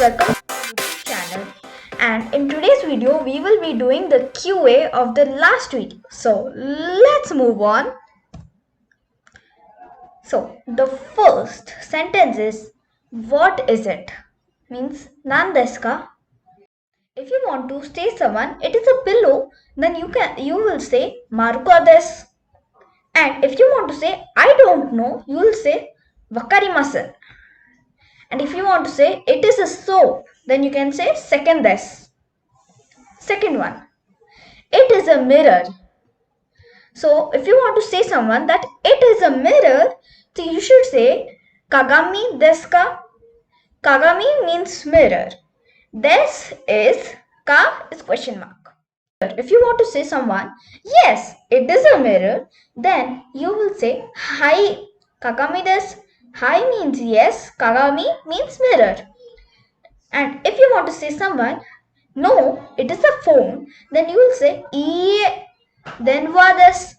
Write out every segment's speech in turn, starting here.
welcome to my YouTube channel. And in today's video, we will be doing the QA of the last video. So let's move on. So the first sentence is, what is it? Means nan desu ka? If you want to say someone it is a pillow, then you will say maruko desu. And if you want to say I don't know, you will say wakarimasen. And if you want to say it is a soap, then you can say second desu. Second one, it is a mirror. So if you want to say someone that it is a mirror, so you should say kagami desu ka? Kagami means mirror. Desu is ka is question mark. If you want to say someone, yes, it is a mirror, then you will say hai kagami desu. Hai means yes, kagami means mirror. And if you want to say someone, no, it is a phone, then you will say iie denwa desu.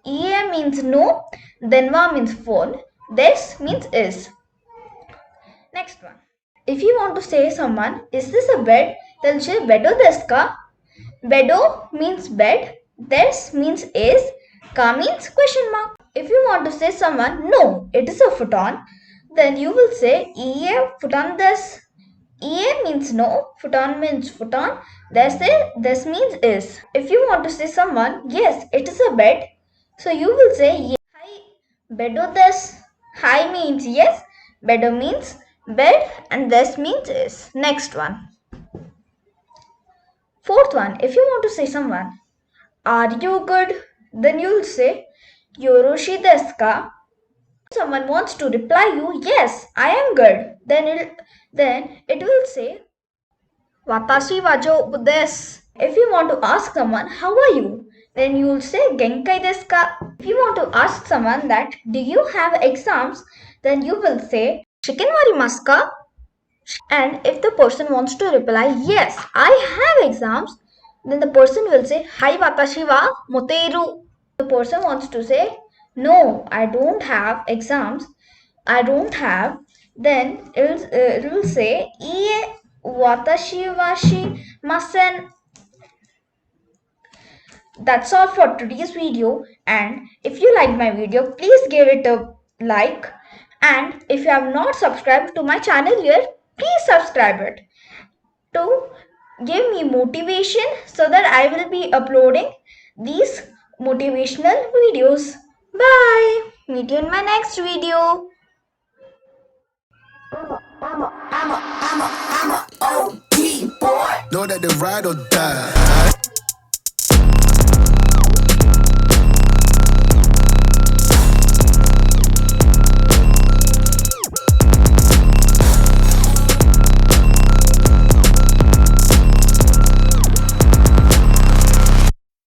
Iie means no, denwa means phone, desu means is. Next one. If you want to say someone, is this a bed? Then say bedo desu ka? Bedo means bed, desu means is, ka means question mark. If you want to say someone, no, it is a futon, then you will say iie futon desu. Iie means no, futon means futon, desu means is. If you want to say someone, yes, it is a bed, so you will say hai bedo desu. Hai means yes, bedo means bed, and desu means is. Next one. Fourth one, if you want to say someone, are you good? Then you will say yoroshi desu ka? If someone wants to reply you, yes, I am good, then it will say watashi wa joubu desu. If you want to ask someone, how are you? Then you will say genkai desu ka? If you want to ask someone that, do you have exams? Then you will say shiken warimasu ka? And if the person wants to reply, yes, I have exams, then the person will say hai watashi wa moteiru. The person wants to say, no, I don't have exams, I don't have, then it will say iie watashi wa shimasen. That's all for today's video, and if you liked my video, please give it a like, and if you have not subscribed to my channel yet, please subscribe it to give me motivation so that I will be uploading these motivational videos. Bye. Meet you in my next video. I'm a OG boy. Know that they ride or die.